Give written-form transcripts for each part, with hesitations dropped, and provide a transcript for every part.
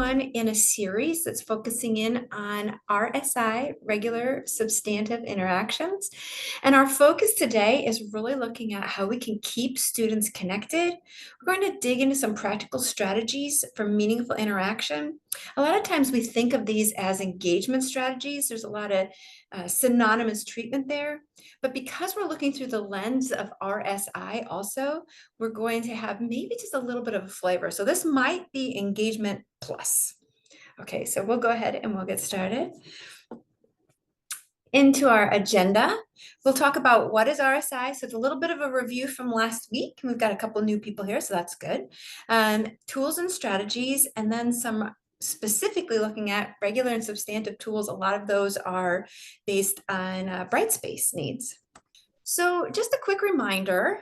one in a series that's focusing in on RSI, Regular Substantive Interactions. And our focus today is really looking at how we can keep students connected. We're going to dig into some practical strategies for meaningful interaction. A lot of times we think of these as engagement strategies. There's a lot of synonymous treatment there. But because we're looking through the lens of RSI also, we're going to have maybe just a little bit of a flavor. So this might be engagement plus. Okay, so we'll go ahead and we'll get started. Into our agenda, we'll talk about what is RSI. So it's a little bit of a review from last week. We've got a couple new people here, so that's good. Tools and strategies, and then some specifically looking at regular and substantive tools. A lot of those are based on Brightspace needs. So just a quick reminder,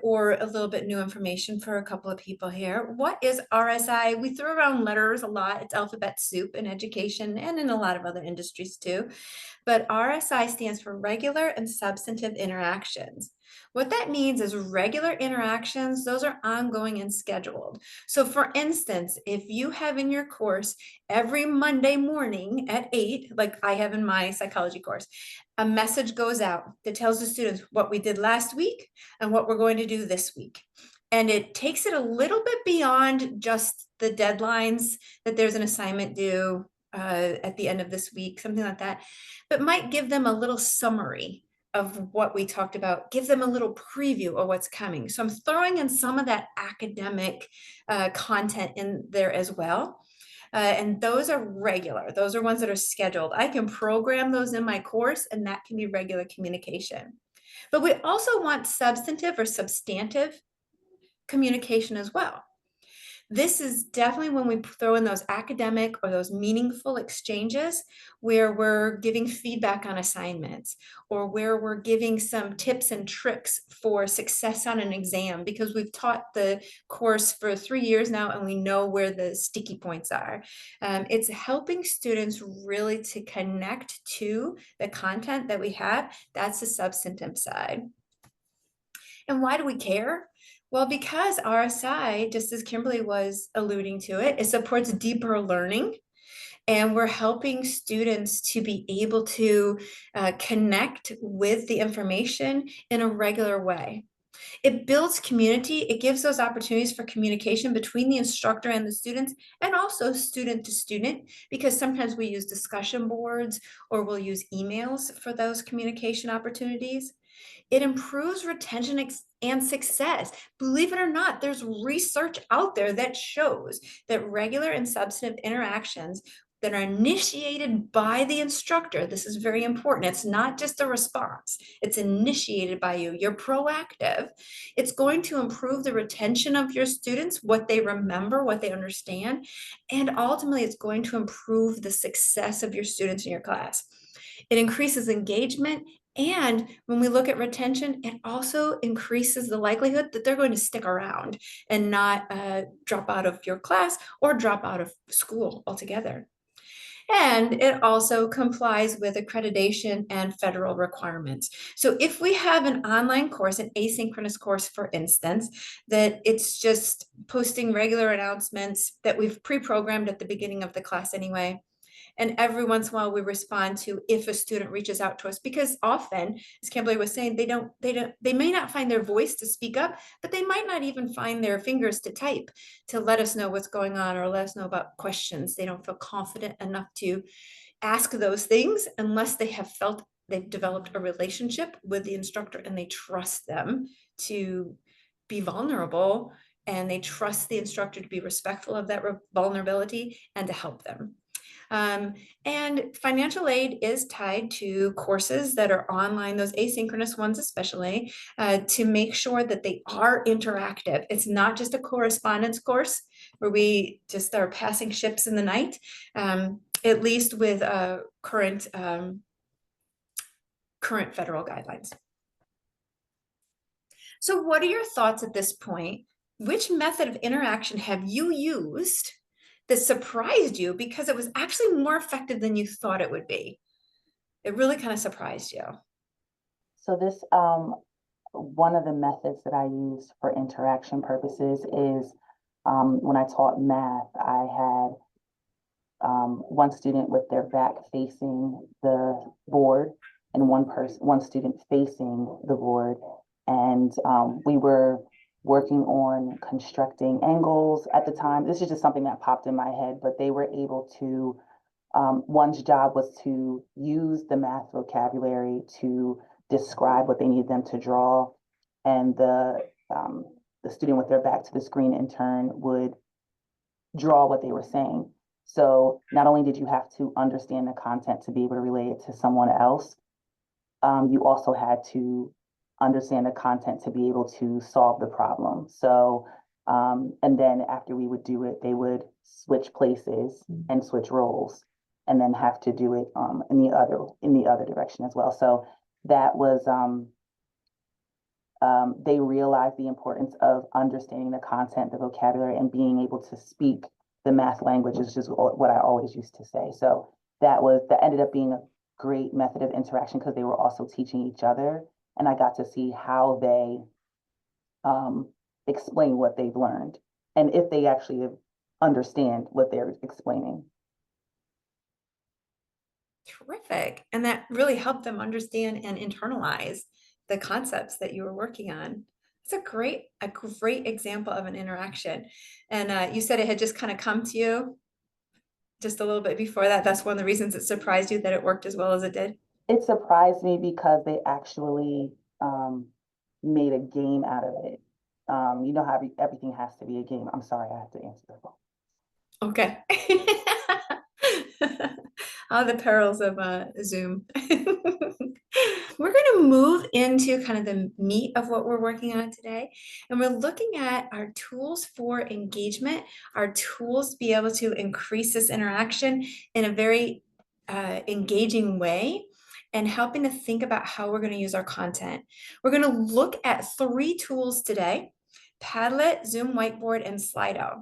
or a little bit new information for a couple of people here. What is RSI? We throw around letters a lot. It's alphabet soup in education and in a lot of other industries too. But RSI stands for Regular and Substantive Interactions. What that means is regular interactions, those are ongoing and scheduled. So for instance, if you have in your course every Monday morning at 8, like I have in my psychology course, a message goes out that tells the students what we did last week and what we're going to do this week. And it takes it a little bit beyond just the deadlines that there's an assignment due at the end of this week, something like that, but might give them a little summary of what we talked about, give them a little preview of what's coming. So I'm throwing in some of that academic content in there as well. And those are regular. Those are ones that are scheduled. I can program those in my course, and that can be regular communication. But we also want substantive or substantive communication as well. This is definitely when we throw in those academic or those meaningful exchanges where we're giving feedback on assignments or where we're giving some tips and tricks for success on an exam, because we've taught the course for 3 years now and we know where the sticky points are. It's helping students really to connect to the content that we have. That's the substantive side. And why do we care? Well, because RSI, just as Kimberly was alluding to it supports deeper learning. And we're helping students to be able to connect with the information in a regular way. It builds community. It gives those opportunities for communication between the instructor and the students, and also student to student, because sometimes we use discussion boards or we'll use emails for those communication opportunities. It improves retention and success. Believe it or not, there's research out there that shows that regular and substantive interactions that are initiated by the instructor, this is very important. It's not just a response. It's initiated by you. You're proactive. It's going to improve the retention of your students, what they remember, what they understand, and ultimately it's going to improve the success of your students in your class. It increases engagement. And when we look at retention, it also increases the likelihood that they're going to stick around and not drop out of your class or drop out of school altogether. And it also complies with accreditation and federal requirements. So if we have an online course, an asynchronous course, for instance, that it's just posting regular announcements that we've pre-programmed at the beginning of the class anyway, and every once in a while we respond to if a student reaches out to us, because often, as Kimberly was saying, they may not find their voice to speak up, but they might not even find their fingers to type to let us know what's going on or let us know about questions. They don't feel confident enough to ask those things unless they have felt they've developed a relationship with the instructor and they trust them to be vulnerable and they trust the instructor to be respectful of that vulnerability and to help them. And financial aid is tied to courses that are online, those asynchronous ones especially, to make sure that they are interactive. It's not just a correspondence course where we just are passing ships in the night, at least with current federal guidelines. So what are your thoughts at this point? Which method of interaction have you used that surprised you because it was actually more effective than you thought it would be? It really kind of surprised you. So this, one of the methods that I use for interaction purposes is when I taught math, I had one student with their back facing the board and one student facing the board. And we were working on constructing angles at the time. This is just something that popped in my head, but they were able to, one's job was to use the math vocabulary to describe what they needed them to draw. And the student with their back to the screen in turn would draw what they were saying. So not only did you have to understand the content to be able to relay it to someone else, you also had to understand the content to be able to solve the problem. So, and then after we would do it, they would switch places and switch roles, and then have to do it in the other direction as well. So that was they realized the importance of understanding the content, the vocabulary, and being able to speak the math language is just what I always used to say. So that ended up being a great method of interaction because they were also teaching each other, and I got to see how they explain what they've learned and if they actually understand what they're explaining. Terrific. And that really helped them understand and internalize the concepts that you were working on. It's a great example of an interaction. And you said it had just kind of come to you just a little bit before that. That's one of the reasons it surprised you that it worked as well as it did. It surprised me because they actually made a game out of it. You know how everything has to be a game. I'm sorry, I have to answer the phone. Okay. All the perils of Zoom. We're going to move into kind of the meat of what we're working on today. And we're looking at our tools for engagement, our tools to be able to increase this interaction in a very engaging way, and helping to think about how we're going to use our content. We're going to look at 3 tools today: Padlet, Zoom Whiteboard, and Slido.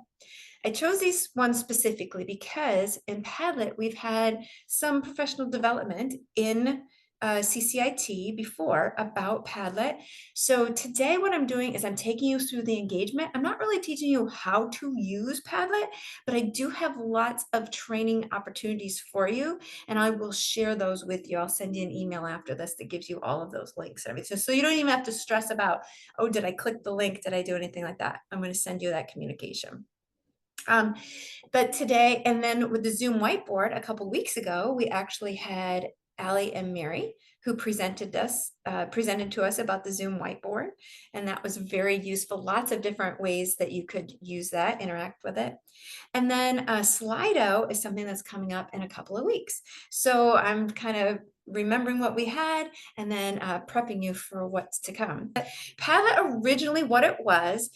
I chose these ones specifically because in Padlet, we've had some professional development in CCIT before about Padlet. So today what I'm doing is I'm taking you through the engagement. I'm not really teaching you how to use Padlet, but I do have lots of training opportunities for you, and I will share those with you. I'll send you an email after this that gives you all of those links and everything. So you don't even have to stress about, oh, did I click the link? Did I do anything like that? I'm going to send you that communication. But today, and then with the Zoom whiteboard a couple weeks ago, we actually had Allie and Mary who presented to us about the Zoom whiteboard, and that was very useful. Lots of different ways that you could use that, interact with it. And then Slido is something that's coming up in a couple of weeks. So I'm kind of remembering what we had and then prepping you for what's to come. Padlet originally, what it was,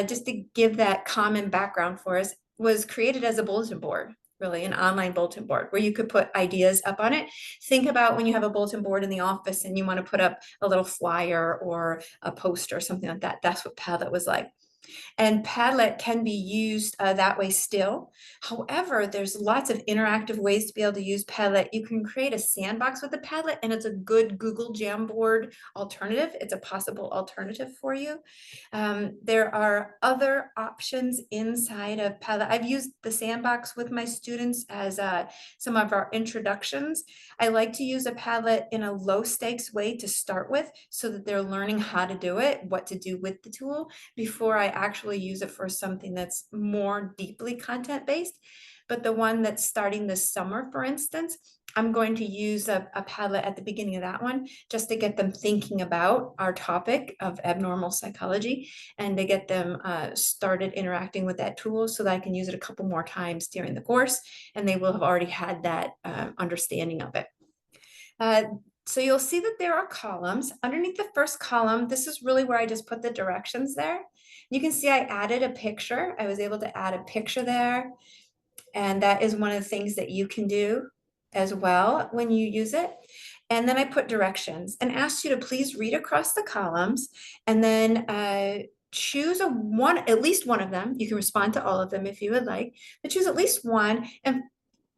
just to give that common background for us, was created as a bulletin board, really an online bulletin board where you could put ideas up on it. Think about when you have a bulletin board in the office and you want to put up a little flyer or a poster or something like that. That's what Padlet was like. And Padlet can be used that way still. However, there's lots of interactive ways to be able to use Padlet. You can create a sandbox with the Padlet, and it's a good Google Jamboard alternative. It's a possible alternative for you. There are other options inside of Padlet. I've used the sandbox with my students as some of our introductions. I like to use a Padlet in a low stakes way to start with so that they're learning how to do it, what to do with the tool, before I actually use it for something that's more deeply content-based. But the one that's starting this summer, for instance, I'm going to use a Padlet at the beginning of that one just to get them thinking about our topic of abnormal psychology and to get them started interacting with that tool so that I can use it a couple more times during the course, and they will have already had that understanding of it. So you'll see that there are columns. Underneath the first column, this is really where I just put the directions there. You can see I added a picture. I was able to add a picture there. And that is one of the things that you can do as well when you use it. And then I put directions and asked you to please read across the columns and then choose at least one of them. You can respond to all of them if you would like, but choose at least one and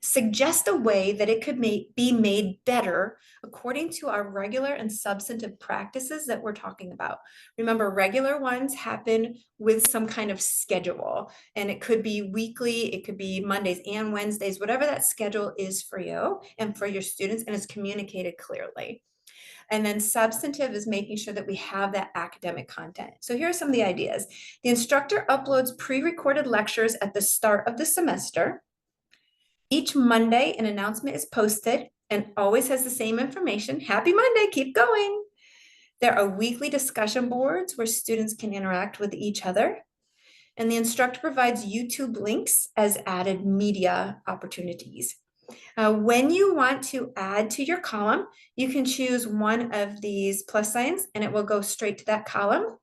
suggest a way that it could be made better according to our regular and substantive practices that we're talking about. Remember, regular ones happen with some kind of schedule, and it could be weekly, it could be Mondays and Wednesdays, whatever that schedule is for you and for your students, and it's communicated clearly. And then substantive is making sure that we have that academic content. So here are some of the ideas. The instructor uploads pre-recorded lectures at the start of the semester. Each Monday, an announcement is posted and always has the same information. Happy Monday, keep going. There are weekly discussion boards where students can interact with each other. And the instructor provides YouTube links as added media opportunities. When you want to add to your column, you can choose one of these plus signs and it will go straight to that column.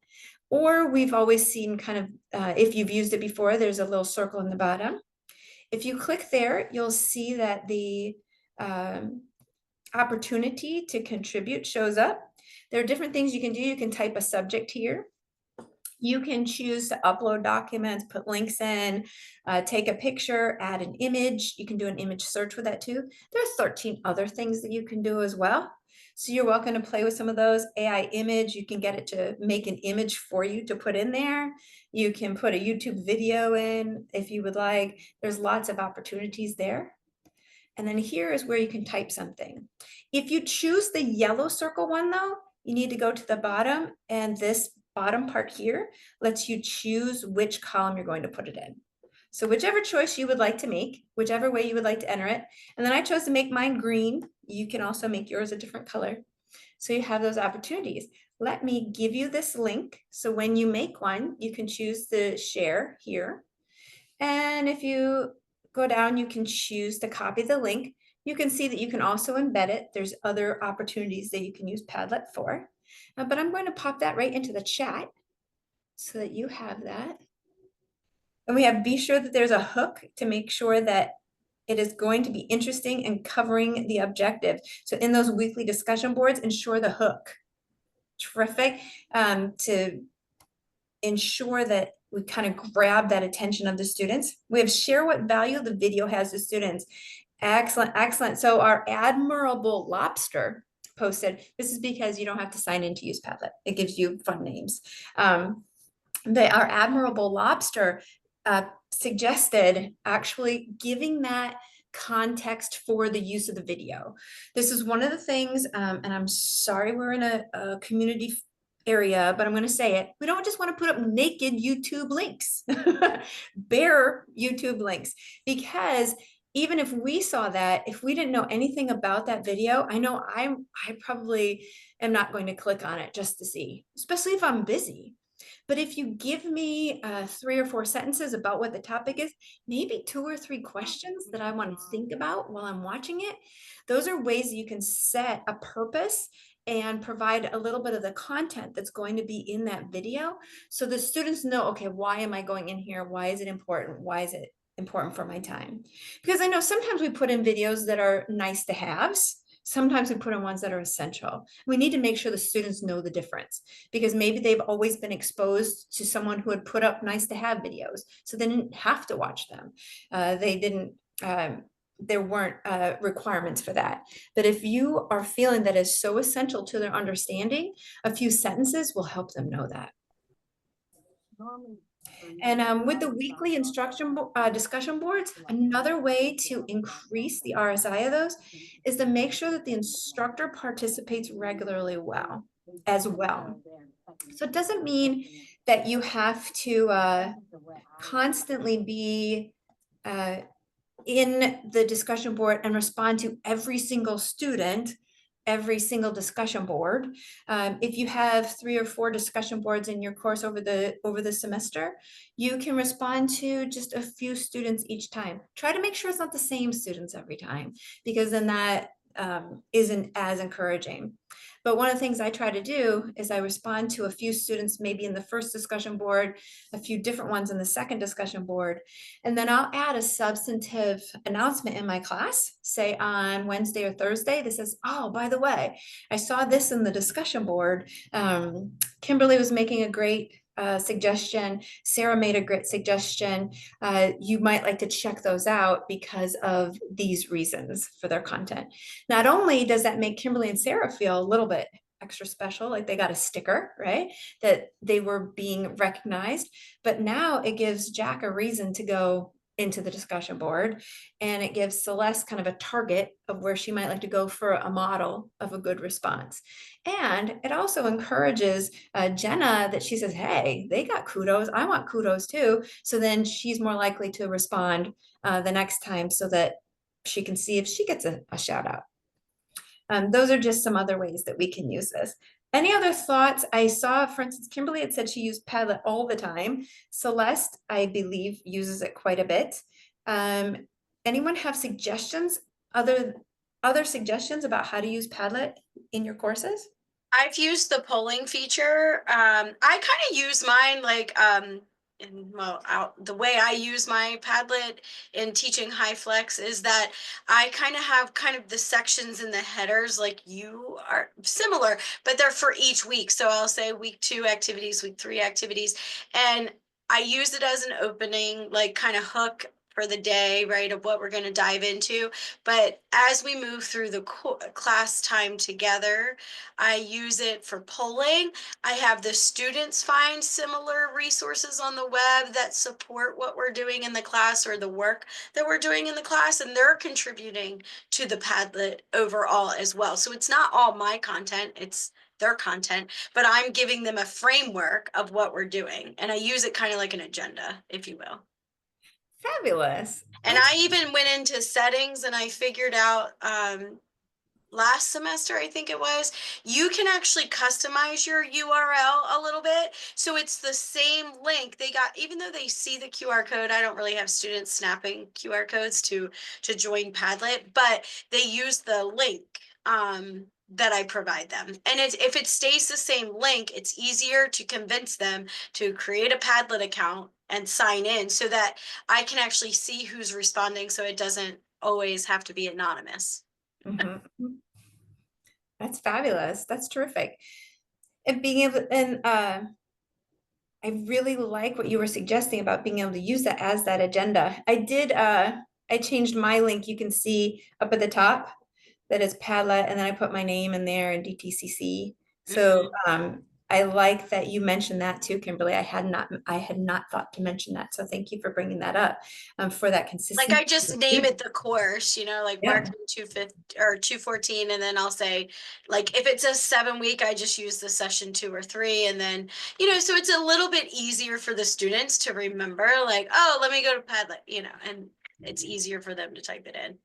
Or we've always seen kind of, if you've used it before, there's a little circle in the bottom. If you click there, you'll see that the opportunity to contribute shows up. There are different things you can do. You can type a subject here. You can choose to upload documents, put links in, take a picture, add an image. You can do an image search with that too. There are 13 other things that you can do as well. So you're welcome to play with some of those. AI image, you can get it to make an image for you to put in there. You can put a YouTube video in if you would like. There's lots of opportunities there. And then here is where you can type something. If you choose the yellow circle one though, you need to go to the bottom, and this bottom part here lets you choose which column you're going to put it in. So whichever choice you would like to make, whichever way you would like to enter it. And then I chose to make mine green. You can also make yours a different color. So you have those opportunities. Let me give you this link. So when you make one, you can choose to share here. And if you go down, you can choose to copy the link. You can see that you can also embed it. There's other opportunities that you can use Padlet for. But I'm going to pop that right into the chat so that you have that. And we have be sure that there's a hook to make sure that it is going to be interesting and covering the objective. So in those weekly discussion boards, ensure the hook. Terrific. To ensure that we kind of grab that attention of the students. We have share what value the video has to students. Excellent, excellent. So our admirable lobster posted, this is because you don't have to sign in to use Padlet. It gives you fun names. Our admirable lobster suggested actually giving that context for the use of the video. This is one of the things, and I'm sorry we're in a community area, but I'm going to say it. We don't just want to put up naked YouTube links, bare YouTube links, because even if we saw that, if we didn't know anything about that video, I know I probably am not going to click on it just to see, especially if I'm busy. But if you give me 3 or 4 sentences about what the topic is, maybe 2 or 3 questions that I want to think about while I'm watching it, those are ways that you can set a purpose and provide a little bit of the content that's going to be in that video. So the students know, okay, why am I going in here? Why is it important? Why is it important for my time? Because I know sometimes we put in videos that are nice to haves. Sometimes we put in ones that are essential. We need to make sure the students know the difference, because maybe they've always been exposed to someone who had put up nice to have videos, so they didn't have to watch them. There weren't requirements for that. But if you are feeling that is so essential to their understanding, a few sentences will help them know that. And with the weekly discussion boards, another way to increase the RSI of those is to make sure that the instructor participates regularly as well. So it doesn't mean that you have to constantly be in the discussion board and respond to every single student, every single discussion board. If you have 3 or 4 discussion boards in your course over the semester, you can respond to just a few students each time. Try to make sure it's not the same students every time, because then that isn't as encouraging. But one of the things I try to do is I respond to a few students, maybe in the first discussion board, a few different ones in the second discussion board, and then I'll add a substantive announcement in my class, say on Wednesday or Thursday, that says, oh, by the way, I saw this in the discussion board. Kimberly was making a great suggestion. Sarah made a great suggestion. You might like to check those out because of these reasons for their content. Not only does that make Kimberly and Sarah feel a little bit extra special, like they got a sticker, right? That they were being recognized, but now it gives Jack a reason to go into the discussion board, and it gives Celeste kind of a target of where she might like to go for a model of a good response. And it also encourages Jenna that she says, hey, they got kudos, I want kudos too. So then she's more likely to respond the next time so that she can see if she gets a shout out. Those are just some other ways that we can use this. Any other thoughts? I saw, for instance, Kimberly had said she used Padlet all the time. Celeste, I believe, uses it quite a bit. Anyone have suggestions, other suggestions about how to use Padlet in your courses? I've used the polling feature. I kind of use mine like the way I use my Padlet in teaching high flex is that I kind of have kind of the sections in the headers like you are similar, but they're for each week. So I'll say week 2 activities, week 3 activities, and I use it as an opening, like kind of hook for the day, right, of what we're going to dive into. But as we move through the class time together, I use it for polling. I have the students find similar resources on the web that support what we're doing in the class or the work that we're doing in the class, and they're contributing to the Padlet overall as well. So it's not all my content, it's their content, but I'm giving them a framework of what we're doing. And I use it kind of like an agenda, if you will. Fabulous. And I even went into settings and I figured out last semester, I think it was, you can actually customize your URL a little bit. So it's the same link they got, even though they see the QR code. I don't really have students snapping QR codes to join Padlet, but they use the link that I provide them. And if it stays the same link, it's easier to convince them to create a Padlet account and sign in so that I can actually see who's responding, so it doesn't always have to be anonymous. Mhm. That's fabulous. That's terrific. And being able, and I really like what you were suggesting about being able to use that as that agenda. I changed my link. You can see up at the top that is Padlet, and then I put my name in there and DTCC. So I like that you mentioned that too, Kimberly. I had not thought to mention that. So thank you for bringing that up for that consistency. Like I just name it the course, like Yeah. marketing 250 or 214, and then I'll say, like, if it's a 7-week, I just use the session 2 or 3, and then so it's a little bit easier for the students to remember, like, oh, let me go to Padlet, and it's easier for them to type it in.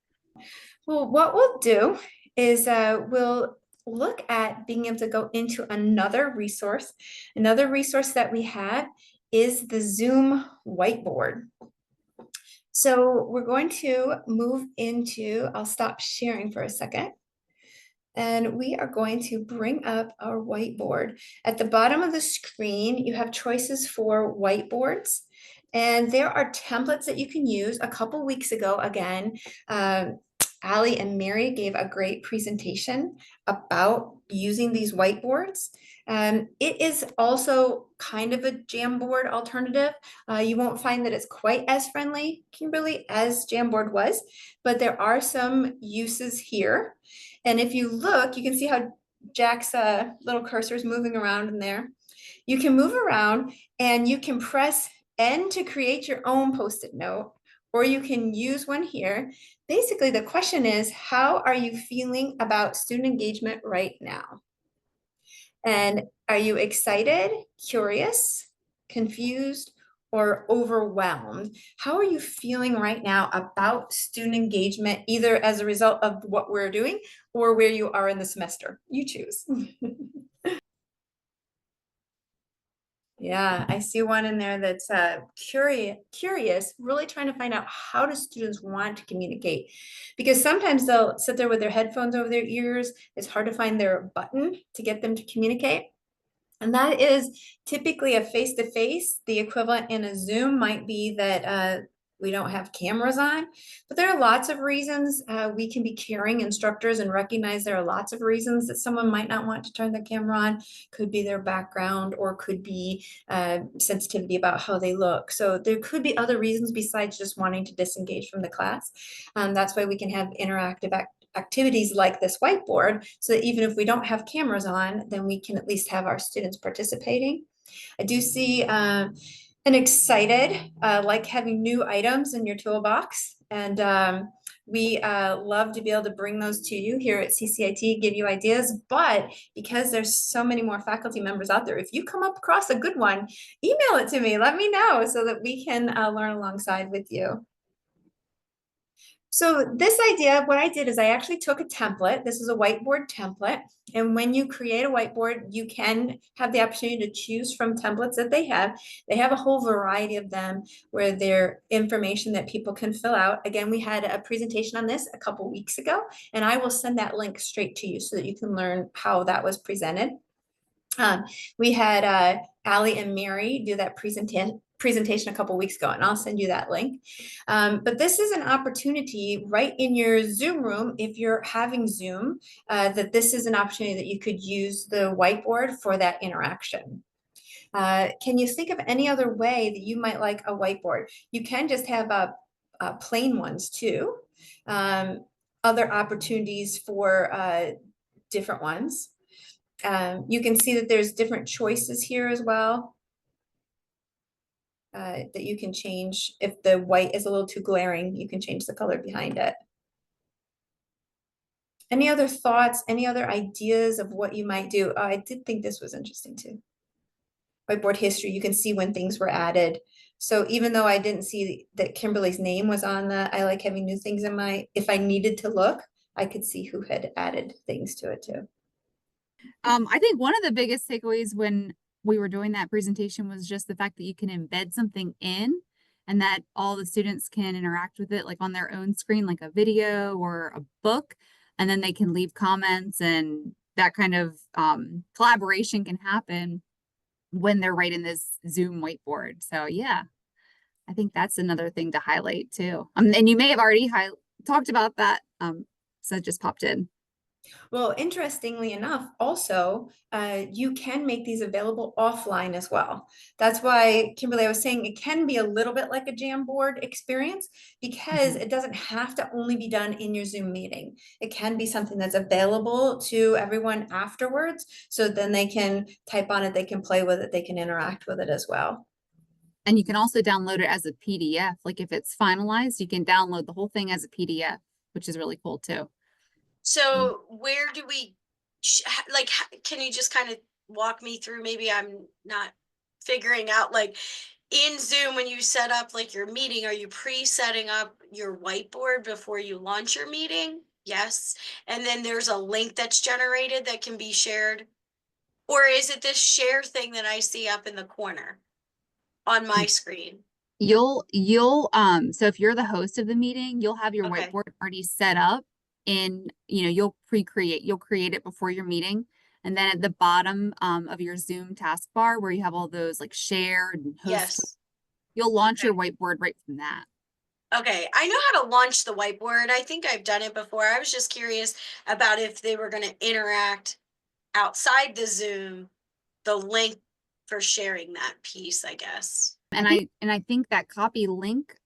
Well, what we'll do is we'll look at being able to go into another resource. Another resource that we have is the Zoom whiteboard. So we're going to move into, I'll stop sharing for a second. And we are going to bring up our whiteboard. At the bottom of the screen, you have choices for whiteboards. And there are templates that you can use. A couple weeks ago, again, Ali and Mary gave a great presentation about using these whiteboards. It is also kind of a Jamboard alternative. You won't find that it's quite as friendly, Kimberly, as Jamboard was, but there are some uses here. And if you look, you can see how Jack's little cursor is moving around in there. You can move around and you can press N to create your own Post-it note, or you can use one here. Basically, the question is, how are you feeling about student engagement right now? And are you excited, curious, confused, or overwhelmed? How are you feeling right now about student engagement, either as a result of what we're doing or where you are in the semester? You choose. Yeah, I see one in there that's curious, really trying to find out, how do students want to communicate? Because sometimes they'll sit there with their headphones over their ears. It's hard to find their button to get them to communicate. And that is typically a face-to-face. The equivalent in a Zoom might be that we don't have cameras on. But there are lots of reasons we can be caring instructors and recognize there are lots of reasons that someone might not want to turn the camera on. Could be their background, or could be sensitivity about how they look. So there could be other reasons besides just wanting to disengage from the class. That's why we can have interactive activities like this whiteboard, so that even if we don't have cameras on, then we can at least have our students participating. I do see an excited, like having new items in your toolbox. And we love to be able to bring those to you here at CCIT, give you ideas. But because there's so many more faculty members out there, if you come up across a good one, email it to me, let me know so that we can learn alongside with you. So this idea, what I did is I actually took a template. This is a whiteboard template. And when you create a whiteboard, you can have the opportunity to choose from templates that they have. They have a whole variety of them where they're information that people can fill out. Again, we had a presentation on this a couple weeks ago, and I will send that link straight to you so that you can learn how that was presented. We had Allie and Mary do that presentation a couple weeks ago, and I'll send you that link. But this is an opportunity right in your Zoom room, if you're having Zoom, that this is an opportunity that you could use the whiteboard for that interaction. Can you think of any other way that you might like a whiteboard? You can just have plain ones too. Other opportunities for different ones. You can see that there's different choices here as well that you can change. If the white is a little too glaring, you can change the color behind it. Any other thoughts, any other ideas of what you might do? I did think this was interesting too. Whiteboard history, you can see when things were added. So even though I didn't see that Kimberly's name was on the, I like having new things in my, if I needed to look, I could see who had added things to it too. I think one of the biggest takeaways when we were doing that presentation was just the fact that you can embed something in and that all the students can interact with it like on their own screen, like a video or a book, and then they can leave comments, and that kind of collaboration can happen when they're right in this Zoom whiteboard. So yeah, I think that's another thing to highlight too. And you may have already talked about that, so it just popped in. Well, interestingly enough, also, you can make these available offline as well. That's why, Kimberly, I was saying it can be a little bit like a Jamboard experience, because it doesn't have to only be done in your Zoom meeting. It can be something that's available to everyone afterwards. So then they can type on it, they can play with it, they can interact with it as well. And you can also download it as a PDF. Like if it's finalized, you can download the whole thing as a PDF, which is really cool too. So where do we, like, can you just kind of walk me through? Maybe I'm not figuring out, like, in Zoom, when you set up like your meeting, are you pre-setting up your whiteboard before you launch your meeting? Yes. And then there's a link that's generated that can be shared. Or is it this share thing that I see up in the corner on my screen? You'll so if you're the host of the meeting, you'll have your Okay. whiteboard already set up, and you'll create it before your meeting. And then at the bottom of your Zoom taskbar where you have all those like share and host, Yes. you'll launch Okay. your whiteboard right from that. Okay, I know how to launch the whiteboard. I think I've done it before. I was just curious about if they were going to interact outside the Zoom, the link for sharing that piece, I guess. And I think that copy link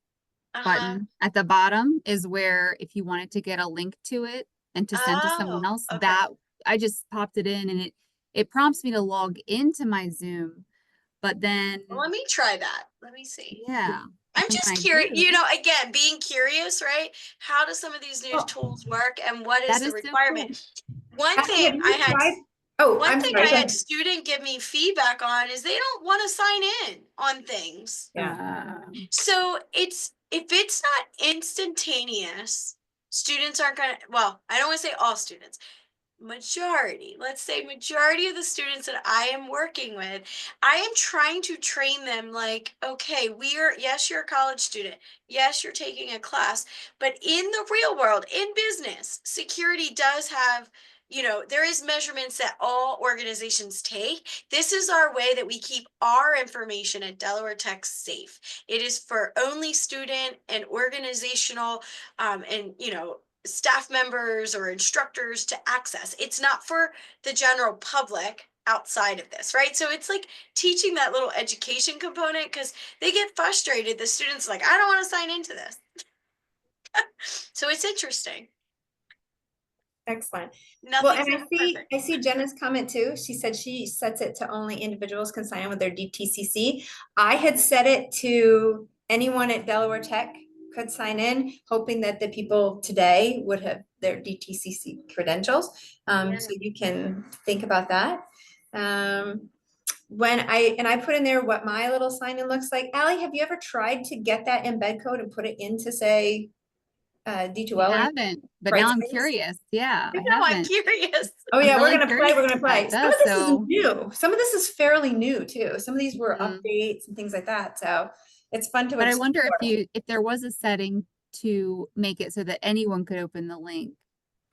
button at the bottom is where, if you wanted to get a link to it and to send to someone else, okay. that I just popped it in, and it prompts me to log into my Zoom, but then Well, let me try that. Let me see. yeah. I'm just curious, again, being curious, right? How do some of these new tools work, and what is That the is so requirement? cool. One thing I had student give me feedback on is they don't want to sign in on things. Yeah. So if it's not instantaneous, students aren't gonna, well, I don't want to say all students, let's say majority of the students that I am working with, I am trying to train them like, okay, yes, you're a college student. Yes, you're taking a class, but in the real world, in business, security does have there is measurements that all organizations take. This is our way that we keep our information at Delaware Tech safe. It is for only student and organizational and staff members or instructors to access. It's not for the general public outside of this, right? So it's like teaching that little education component, because they get frustrated. The students are like, I don't want to sign into this. So it's interesting. Excellent. Nothing's Well, and perfect. I see Jenna's comment too. She said she sets it to only individuals can sign in with their DTCC. I had set it to anyone at Delaware Tech could sign in, hoping that the people today would have their DTCC credentials. So you can think about that. When I put in there what my little sign in looks like. Allie, have you ever tried to get that embed code and put it into, say, D2L? I haven't, but now I'm curious. Yeah, I I'm haven't. curious. Oh yeah, I'm we're really gonna play. curious We're gonna play. what Some that of this does, is new. Some of this is fairly new too. Some of these were Mhm. updates and things like that. So it's fun to But I wonder explore. if there was a setting to make it so that anyone could open the link.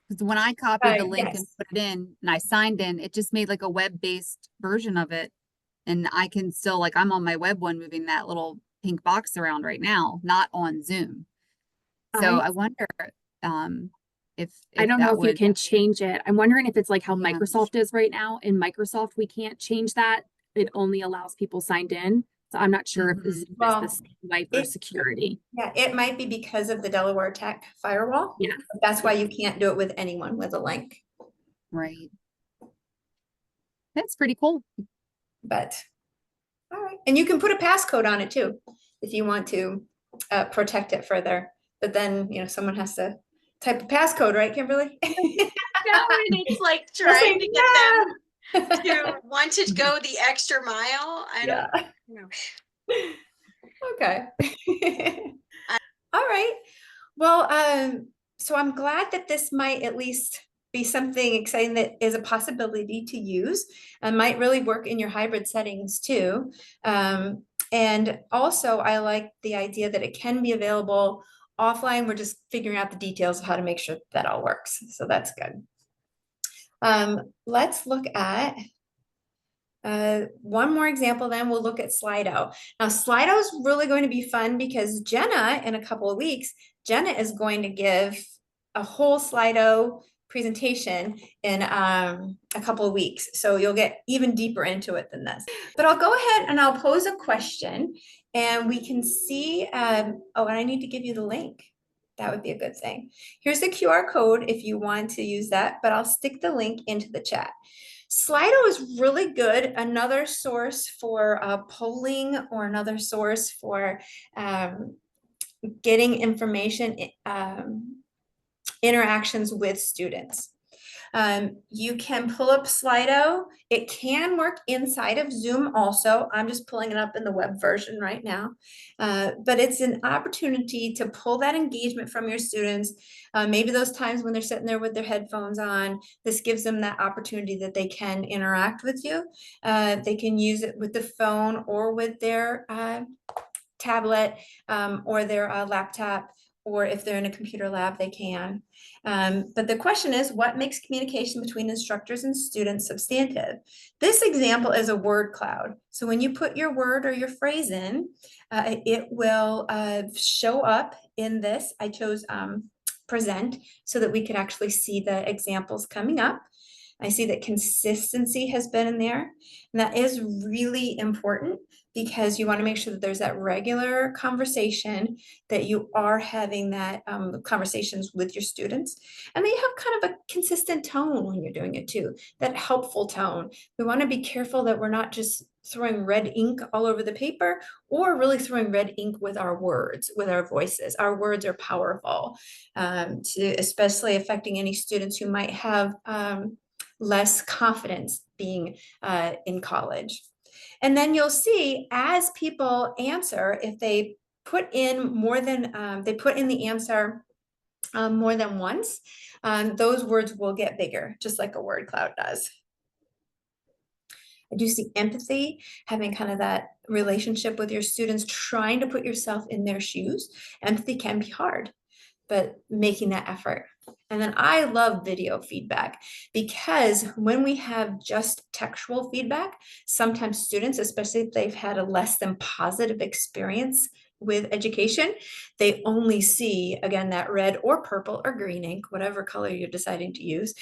Because when I copied the link and Yes. put it in and I signed in, it just made like a web-based version of it. And I can still, like, I'm on my web one moving that little pink box around right now, not on Zoom. So I wonder if I don't know that if you would, can change it. I'm wondering if it's like how Yeah. Microsoft is right now. In Microsoft, we can't change that. It only allows people signed in. So I'm not sure if Mhm. Zoom Well, is the same way for it- security. Yeah, it might be because of the Delaware Tech firewall. Yeah. That's why you can't do it with anyone with a link. right. That's pretty cool. But all right, and you can put a passcode on it too if you want to protect it further. But then someone has to type a passcode, right, Kimberly? No, and it's like trying to get them to want to go the extra mile. I don't know. Okay. All right. Well, so I'm glad that this might at least be something exciting that is a possibility to use and might really work in your hybrid settings too. And also I like the idea that it can be available offline. We're just figuring out the details of how to make sure that all works. So that's good. Let's look at one more example, then we'll look at Slido. Now, Slido is really going to be fun because Jenna, in a couple of weeks, Jenna is going to give a whole Slido presentation in a couple of weeks. So you'll get even deeper into it than this. But I'll go ahead and I'll pose a question and we can see, oh, and I need to give you the link. That would be a good thing. Here's the QR code if you want to use that, but I'll stick the link into the chat. Slido is really good. Another source for polling or another source for getting information, interactions with students. You can pull up Slido. It can work inside of Zoom also. I'm just pulling it up in the web version right now. But it's an opportunity to pull that engagement from your students. Maybe those times when they're sitting there with their headphones on, this gives them that opportunity that they can interact with you. They can use it with the phone or with their tablet or their laptop, or if they're in a computer lab, they can. But the question is, what makes communication between instructors and students substantive? This example is a word cloud. So when you put your word or your phrase in, it will show up in this. I chose present so that we could actually see the examples coming up. I see that consistency has been in there, and that is really important because you want to make sure that there's that regular conversation, that you are having that conversations with your students, and that you have kind of a consistent tone when you're doing it too, that helpful tone. We want to be careful that we're not just throwing red ink all over the paper or really throwing red ink with our words, with our voices. Our words are powerful, especially affecting any students who might have less confidence being in college. And then you'll see as people answer, if they put in more than, they put in the answer more than once, those words will get bigger, just like a word cloud does. I do see empathy, having kind of that relationship with your students, trying to put yourself in their shoes. Empathy can be hard. but making that effort. And then I love video feedback, because when we have just textual feedback, sometimes students, especially if they've had a less than positive experience with education, they only see, again, that red or purple or green ink, whatever color you're deciding to use,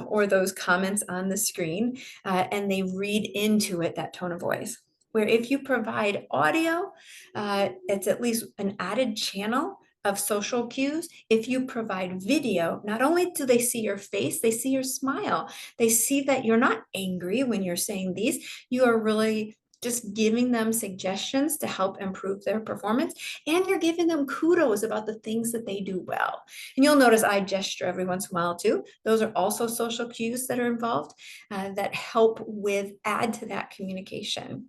or those comments on the screen, and they read into it that tone of voice. Where if you provide audio, it's at least an added channel of social cues. If you provide video, not only do they see your face, they see your smile. They see that you're not angry when you're saying these. You are really just giving them suggestions to help improve their performance, and you're giving them kudos about the things that they do well. And you'll notice I gesture every once in a while too. Those are also social cues that are involved that help with add to that communication.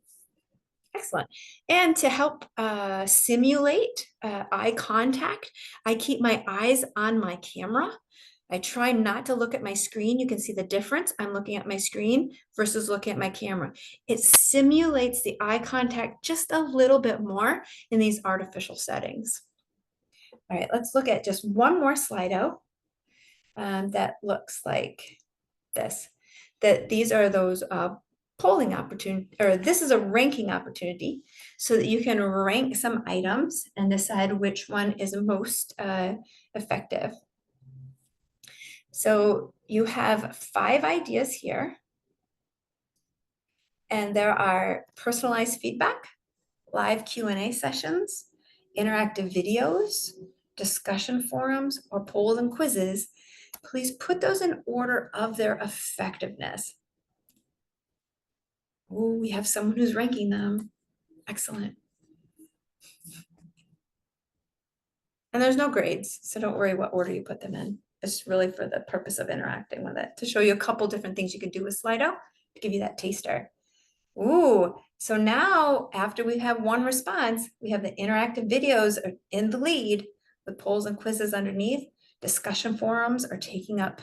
Excellent. And to help simulate eye contact, I keep my eyes on my camera. I try not to look at my screen. You can see the difference. I'm looking at my screen versus looking at my camera. It simulates the eye contact just a little bit more in these artificial settings. All right, let's look at just one more Slido that looks like this. That these are those polling opportunity, or this is a ranking opportunity, so that you can rank some items and decide which one is most effective. So you have 5 ideas here, and there are personalized feedback, live Q&A sessions, interactive videos, discussion forums, or polls and quizzes. Please put those in order of their effectiveness. Oh, we have someone who's ranking them. Excellent. And there's no grades, so don't worry what order you put them in. It's really for the purpose of interacting with it, to show you a couple different things you can do with Slido to give you that taster. Ooh, so now after we have one response, we have the interactive videos are in the lead with polls and quizzes underneath. Discussion forums are taking up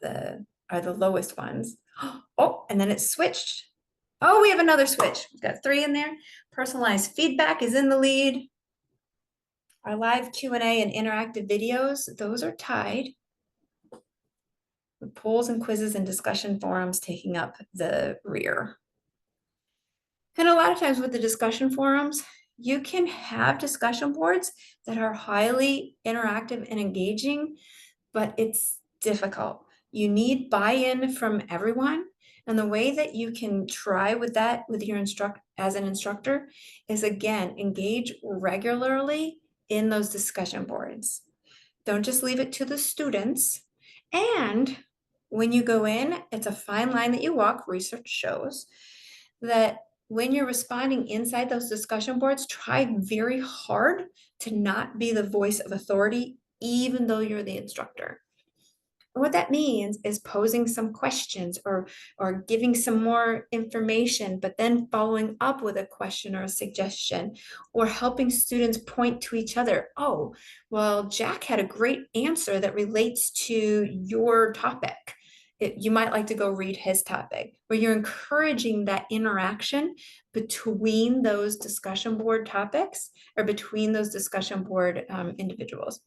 the lowest ones. Oh, and then it's switched. Oh, we have another switch. We've got 3 in there. Personalized feedback is in the lead. Our live Q&A and interactive videos, those are tied. The polls and quizzes and discussion forums taking up the rear. And a lot of times with the discussion forums, you can have discussion boards that are highly interactive and engaging, but it's difficult. You need buy-in from everyone. And the way that you can try with that with your as an instructor is, again, engage regularly in those discussion boards. Don't just leave it to the students. And when you go in, it's a fine line that you walk. Research shows that when you're responding inside those discussion boards, try very hard to not be the voice of authority, even though you're the instructor. What that means is posing some questions or giving some more information, but then following up with a question or a suggestion, or helping students point to each other. Oh, well, Jack had a great answer that relates to your topic. You might like to go read his topic, where you're encouraging that interaction between those discussion board topics or between those discussion board individuals.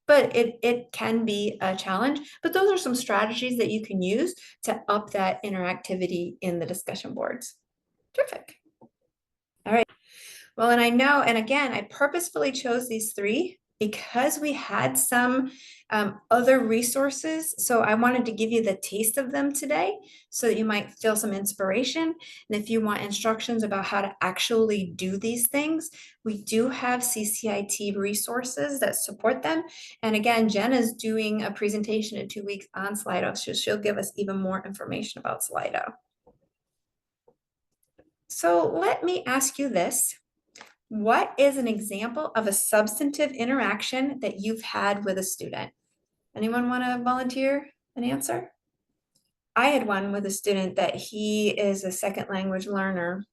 But it can be a challenge, but those are some strategies that you can use to up that interactivity in the discussion boards. Terrific. All right. Well, and I know, and again, I purposefully chose these 3 because we had some other resources. So I wanted to give you the taste of them today so that you might feel some inspiration. And if you want instructions about how to actually do these things, we do have CCIT resources that support them. And again, Jen is doing a presentation in 2 weeks on Slido, so she'll give us even more information about Slido. So let me ask you this. What is an example of a substantive interaction that you've had with a student? Anyone want to volunteer an answer? I had one with a student that he is a second language learner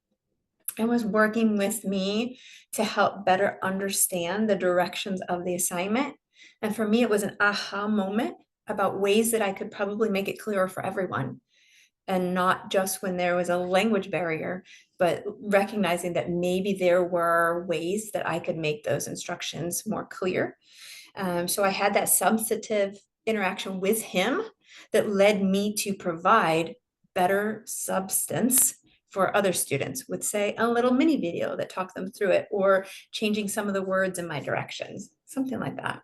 and was working with me to help better understand the directions of the assignment. And for me, it was an aha moment about ways that I could probably make it clearer for everyone. and not just when there was a language barrier, but recognizing that maybe there were ways that I could make those instructions more clear. So I had that substantive interaction with him that led me to provide better substance for other students with, say, a little mini video that talked them through it, or changing some of the words in my directions, something like that.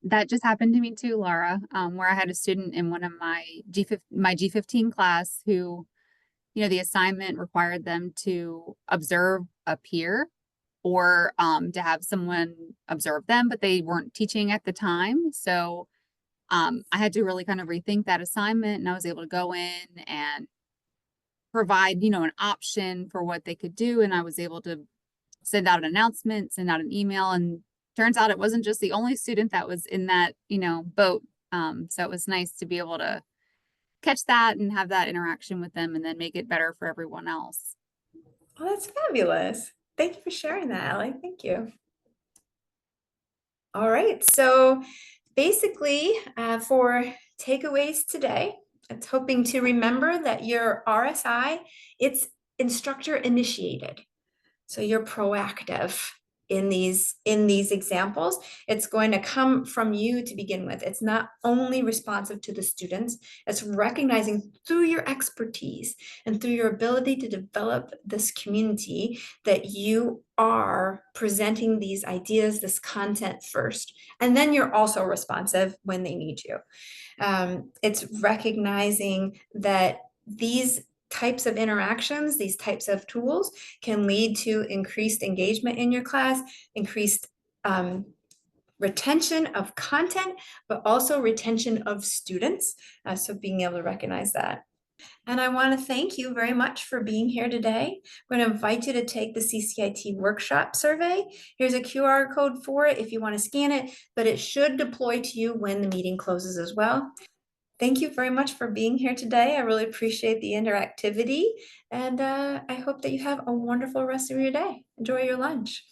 That just happened to me too, Laura, where I had a student in one of my G15 class who, you know, the assignment required them to observe a peer or to have someone observe them, but they weren't teaching at the time. So I had to really kind of rethink that assignment, and I was able to go in and provide, you know, an option for what they could do. And I was able to send out an announcement, send out an email, and turns out it wasn't just the only student that was in that, you know, boat. So it was nice to be able to catch that and have that interaction with them and then make it better for everyone else. Oh, that's fabulous. Thank you for sharing that, Allie. Thank you. All right, so basically for takeaways today, it's hoping to remember that your RSI, it's instructor initiated. So you're proactive in these examples. It's going to come from you to begin with. It's not only responsive to the students, it's recognizing through your expertise and through your ability to develop this community that you are presenting these ideas, this content first, and then you're also responsive when they need you. It's recognizing that these types of interactions, these types of tools can lead to increased engagement in your class, increased retention of content, but also retention of students. So being able to recognize that. And I want to thank you very much for being here today. I'm going to invite you to take the CCIT workshop survey. Here's a QR code for it if you want to scan it, but it should deploy to you when the meeting closes as well. Thank you very much for being here today. I really appreciate the interactivity, and I hope that you have a wonderful rest of your day. Enjoy your lunch.